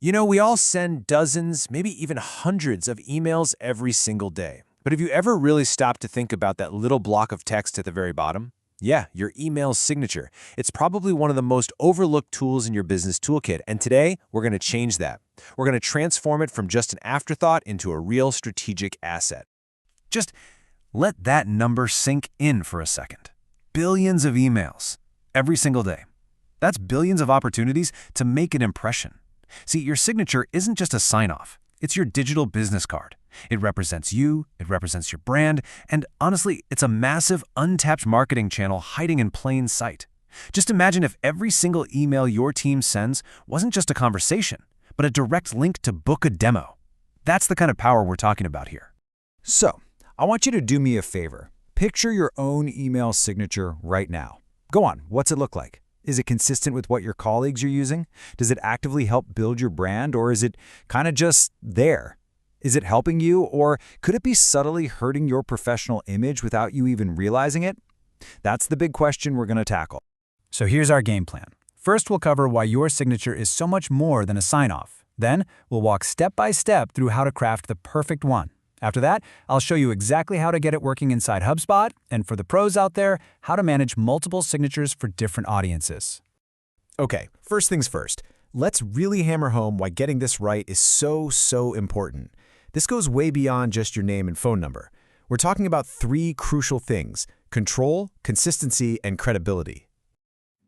You know, we all send dozens, maybe even hundreds of emails every single day. But have you ever really stopped to think about that little block of text at the very bottom? Yeah, your email signature. It's probably one of the most overlooked tools in your business toolkit, and today we're going to change that. We're going to transform it from just an afterthought into a real strategic asset. Just let that number sink in for a second. Billions of emails every single day. That's billions of opportunities to make an impression. See, your signature isn't just a sign-off. It's your digital business card. It represents you, it represents your brand, and honestly, it's a massive, untapped marketing channel hiding in plain sight. Just imagine if every single email your team sends wasn't just a conversation, but a direct link to book a demo. That's the kind of power we're talking about here. So, I want you to do me a favor. Picture your own email signature right now. Go on, what's it look like? Is it consistent with what your colleagues are using? Does it actively help build your brand, or is it kind of just there? Is it helping you, or could it be subtly hurting your professional image without you even realizing it? That's the big question we're going to tackle. So here's our game plan. First, we'll cover why your signature is so much more than a sign-off. Then, we'll walk step by step through how to craft the perfect one. After that, I'll show you exactly how to get it working inside HubSpot, and for the pros out there, how to manage multiple signatures for different audiences. Okay, first things first. Let's really hammer home why getting this right is so important. This goes way beyond just your name and phone number. We're talking about three crucial things: control, consistency, and credibility.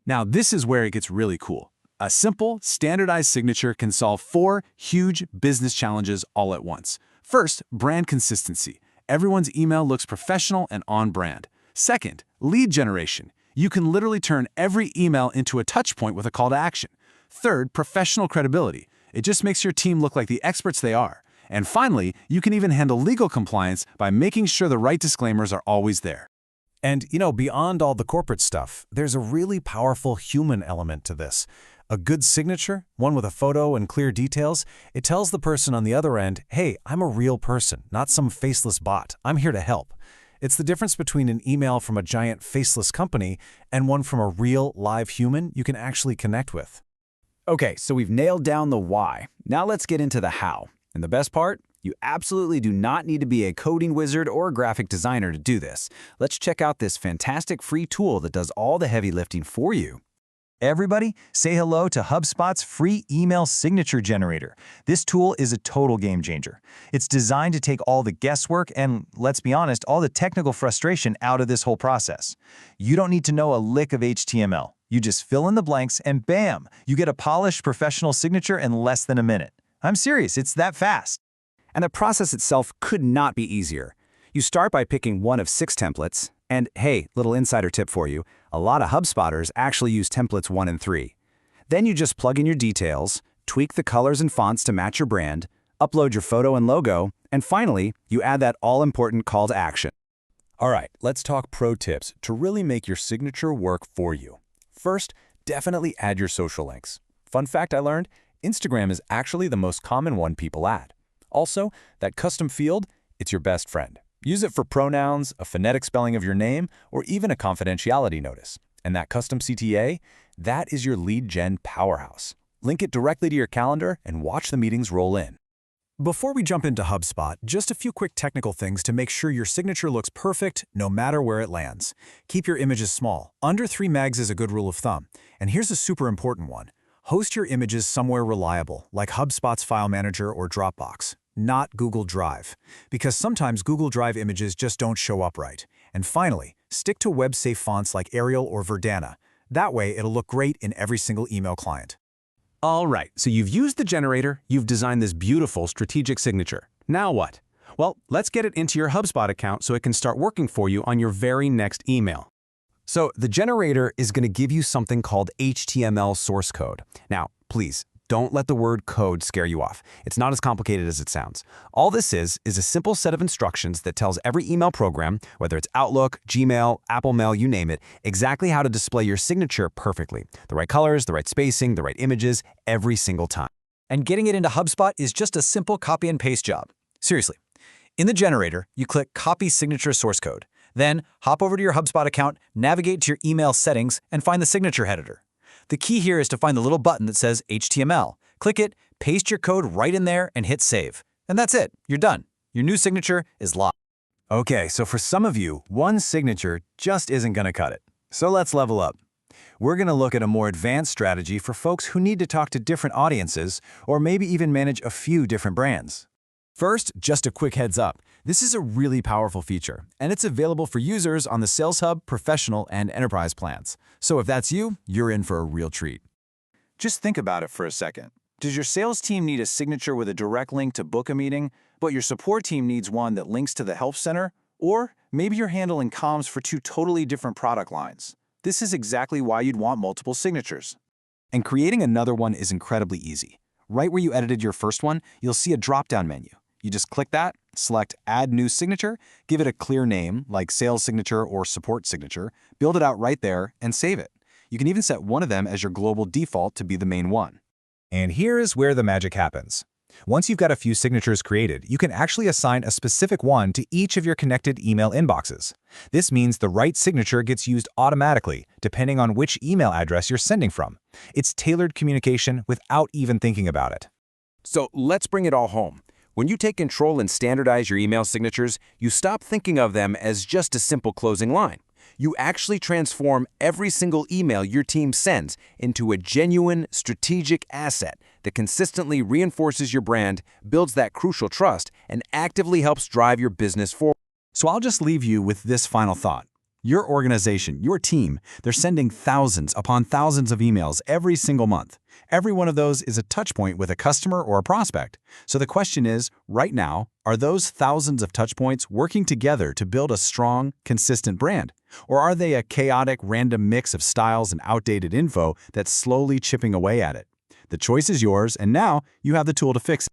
Now, this is where it gets really cool. A simple, standardized signature can solve 4 huge business challenges all at once. First, brand consistency. Everyone's email looks professional and on brand. Second, lead generation. You can literally turn every email into a touchpoint with a call to action. Third, professional credibility. It just makes your team look like the experts they are. And finally, you can even handle legal compliance by making sure the right disclaimers are always there. And, beyond all the corporate stuff, there's a really powerful human element to this. A good signature, one with a photo and clear details, it tells the person on the other end, hey, I'm a real person, not some faceless bot. I'm here to help. It's the difference between an email from a giant faceless company and one from a real, live human you can actually connect with. Okay, so we've nailed down the why. Now let's get into the how. And the best part? You absolutely do not need to be a coding wizard or a graphic designer to do this. Let's check out this fantastic free tool that does all the heavy lifting for you. Everybody, say hello to HubSpot's free email signature generator. This tool is a total game changer. It's designed to take all the guesswork and, let's be honest, all the technical frustration out of this whole process. You don't need to know a lick of HTML. You just fill in the blanks and bam, you get a polished professional signature in less than a minute. I'm serious, it's that fast. And the process itself could not be easier. You start by picking one of 6 templates, and hey, little insider tip for you, a lot of HubSpotters actually use templates 1 and 3. Then you just plug in your details, tweak the colors and fonts to match your brand, upload your photo and logo, and finally, you add that all-important call to action. All right, let's talk pro tips to really make your signature work for you. First, definitely add your social links. Fun fact I learned, Instagram is actually the most common one people add. Also, that custom field, it's your best friend. Use it for pronouns, a phonetic spelling of your name, or even a confidentiality notice. And that custom CTA, that is your lead gen powerhouse. Link it directly to your calendar and watch the meetings roll in. Before we jump into HubSpot, just a few quick technical things to make sure your signature looks perfect no matter where it lands. Keep your images small. Under 3 megs is a good rule of thumb. And here's a super important one. Host your images somewhere reliable, like HubSpot's File Manager or Dropbox, not Google Drive, because sometimes Google Drive images just don't show up right. And finally, stick to web-safe fonts like Arial or Verdana. That way, it'll look great in every single email client. All right, so you've used the generator, you've designed this beautiful strategic signature. Now what? Well, let's get it into your HubSpot account so it can start working for you on your very next email. So the generator is going to give you something called HTML source code. Now, please, don't let the word code scare you off. It's not as complicated as it sounds. All this is a simple set of instructions that tells every email program, whether it's Outlook, Gmail, Apple Mail, you name it, exactly how to display your signature perfectly. The right colors, the right spacing, the right images, every single time. And getting it into HubSpot is just a simple copy and paste job. Seriously. In the generator, you click Copy Signature Source Code. Then, hop over to your HubSpot account, navigate to your email settings, and find the signature editor. The key here is to find the little button that says HTML. Click it, Paste your code right in there and hit save. And that's it. You're done. Your new signature is locked. Okay, so for some of you, one signature just isn't going to cut it. So let's level up. We're going to look at a more advanced strategy for folks who need to talk to different audiences or maybe even manage a few different brands. First, just a quick heads up. This is a really powerful feature, and it's available for users on the Sales Hub Professional and Enterprise plans. So if that's you, you're in for a real treat. Just think about it for a second. Does your sales team need a signature with a direct link to book a meeting, but your support team needs one that links to the help center? Or maybe you're handling comms for two totally different product lines. This is exactly why you'd want multiple signatures. And creating another one is incredibly easy. Right where you edited your first one, you'll see a drop-down menu. You just click that, select Add New Signature, give it a clear name like Sales Signature or Support Signature, build it out right there, and save it. You can even set one of them as your global default to be the main one. And here is where the magic happens. Once you've got a few signatures created, you can actually assign a specific one to each of your connected email inboxes. This means the right signature gets used automatically, depending on which email address you're sending from. It's tailored communication without even thinking about it. So let's bring it all home. When you take control and standardize your email signatures, you stop thinking of them as just a simple closing line. You actually transform every single email your team sends into a genuine, strategic asset that consistently reinforces your brand, builds that crucial trust, and actively helps drive your business forward. So I'll just leave you with this final thought. Your organization, your team, they're sending thousands upon thousands of emails every single month. Every one of those is a touchpoint with a customer or a prospect. So the question is, right now, are those thousands of touchpoints working together to build a strong, consistent brand? Or are they a chaotic, random mix of styles and outdated info that's slowly chipping away at it? The choice is yours, and now you have the tool to fix it.